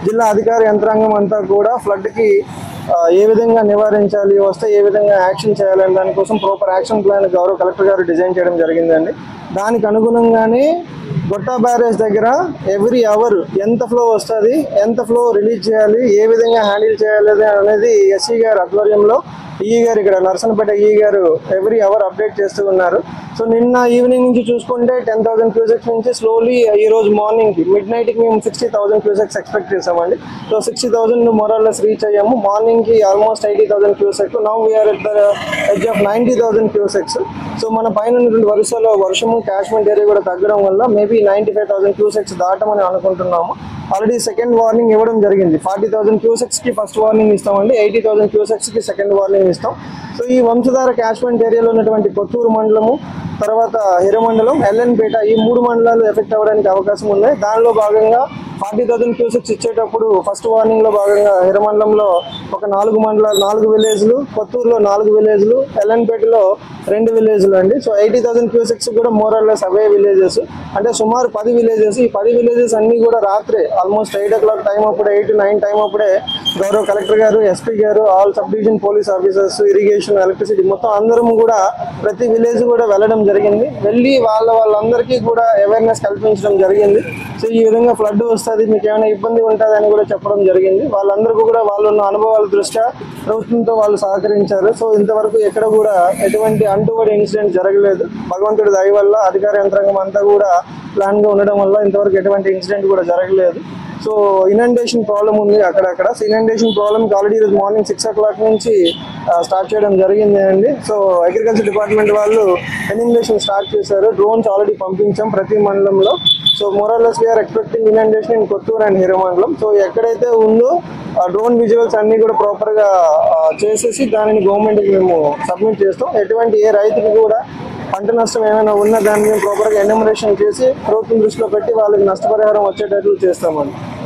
జిల్లా అధికార యంత్రాంగం అంతా కూడా ఫ్లడ్కి ఏ విధంగా నివారించాలి, వస్తే ఏ విధంగా యాక్షన్ చేయాలని దానికోసం ప్రాపర్ యాక్షన్ ప్లాన్ గౌరవ కలెక్టర్ గారు డిజైన్ చేయడం జరిగిందండి. దానికి అనుగుణంగానే గొట్టా బ్యారేజ్ దగ్గర ఎవ్రీ అవర్ ఎంత ఫ్లో వస్తుంది, ఎంత ఫ్లో రిలీజ్ చేయాలి, ఏ విధంగా హ్యాండిల్ చేయాలి అనేది ఎస్సీ గారి ఆధ్వర్యంలో ఈఈ గారు, ఇక్కడ నర్సన్నపేట ఈఈ గారు ఎవ్రీ అవర్ అప్డేట్ చేస్తూ ఉన్నారు. సో నిన్న ఈవినింగ్ నుంచి చూసుకుంటే 10,000 క్యూసెక్స్ నుంచి స్లోలీ ఈ రోజు మార్నింగ్కి మిడ్ నైట్కి మేము 60,000 క్యూసెక్స్ ఎక్స్పెక్ట్ చేసామండి. సో 60,000 మోరల్లెస్ రీచ్ అయ్యాము. మార్నింగ్కి almost 80,000 cusecs. Now we are at the edge of 90,000 cusecs. So మన పైన ఉన్నటువంటి వరుసలో వర్షము క్యాచ్మెంట్ ఏరియా కూడా తగ్గడం వల్ల మేబీ 95,000 క్యూసెక్స్ దాటమని అనుకుంటున్నాము. ఆల్రెడీ సెకండ్ వార్నింగ్ ఇవ్వడం జరిగింది. 40,000 క్యూసెక్స్కి ఫస్ట్ వార్నింగ్ ఇస్తామండి, 80,000 క్యూసెక్స్కి సెకండ్ వార్నింగ్ ఇస్తాం. సో ఈ వంశధార క్యాచ్మెంట్ ఏరియాలో ఉన్నటువంటి కొత్తూరు మండలము, తర్వాత హిరమండలం, ఎల్ఎన్పేట ఈ 3 మండలాలు ఎఫెక్ట్ అవ్వడానికి అవకాశం ఉన్నాయి. దానిలో భాగంగా 40,000 క్యూసెక్స్ ఇచ్చేటప్పుడు ఫస్ట్ వార్నింగ్ లో భాగంగా హిరమండలంలో ఒక 4 మండలాలు, 4 విలేజ్లు, కొత్తూరులో 4 విలేజ్లు, ఎల్ఎన్పేటలో 2 విలేజ్లు అండి. సో 80,000 క్యూసెక్స్ కూడా మోరల్లెస్ అవే విలేజెస్, అంటే సుమారు 10 విలేజెస్. ఈ 10 విలేజెస్ అన్ని కూడా రాత్రే ఆల్మోస్ట్ 8 o'clock టైం అప్పుడే, 8 to 9 టైం అప్పుడే గౌరవ కలెక్టర్ గారు, ఎస్పీ గారు, all sub division police officers, irrigation, electricity మొత్తం అందరం కూడా ప్రతి విలేజ్ కూడా వెళ్ళడం జరిగింది. వెళ్ళి వాళ్ళందరికీ కూడా అవేర్నెస్ కల్పించడం జరిగింది. సో ఈ విధంగా ఫ్లడ్ వస్తుంది, మీకు ఏమైనా ఇబ్బంది ఉంటుంది అని కూడా చెప్పడం జరిగింది. వాళ్ళందరికీ కూడా వాళ్ళున్న అనుభవాల దృష్ట్యా ప్రభుత్వంతో వాళ్ళు సహకరించారు. సో ఇంతవరకు ఎక్కడ కూడా ఎటువంటి అంటుబడి ఇన్సిడెంట్ జరగలేదు. భగవంతుడి దయ వల్ల అధికార యంత్రాంగం అంతా కూడా ప్లాన్ గా ఉండడం వల్ల ఇంతవరకు ఎటువంటి ఇన్సిడెంట్ కూడా జరగలేదు. సో ఇనండేషన్ ప్రాబ్లం ఉంది అక్కడక్కడ. సో ఇనండేషన్ ప్రాబ్లమ్కి ఆల్రెడీ ఈరోజు మార్నింగ్ 6 o'clock నుంచి స్టార్ట్ చేయడం జరిగింది అండి. సో అగ్రికల్చర్ డిపార్ట్మెంట్ వాళ్ళు ఇనండేషన్ స్టార్ట్ చేశారు. డ్రోన్స్ ఆల్రెడీ పంపించాం ప్రతి మండలంలో. So more or less we are expecting inundation in Kothuru and Hiramandalam. So ఎక్కడైతే ఉందో డ్రోన్ విజువల్స్ అన్ని కూడా ప్రాపర్గా చేసేసి దానిని గవర్నమెంట్కి మేము సబ్మిట్ చేస్తాం. ఎటువంటి ఏ రైతుకి కూడా పంట నష్టం ఏమైనా ఉన్న దాన్ని మేము ప్రాపర్గా ఎన్యూమరేషన్ చేసి ప్రభుత్వం దృష్టిలో పెట్టి వాళ్ళకి నష్టపరిహారం వచ్చేటట్లు చేస్తామండి.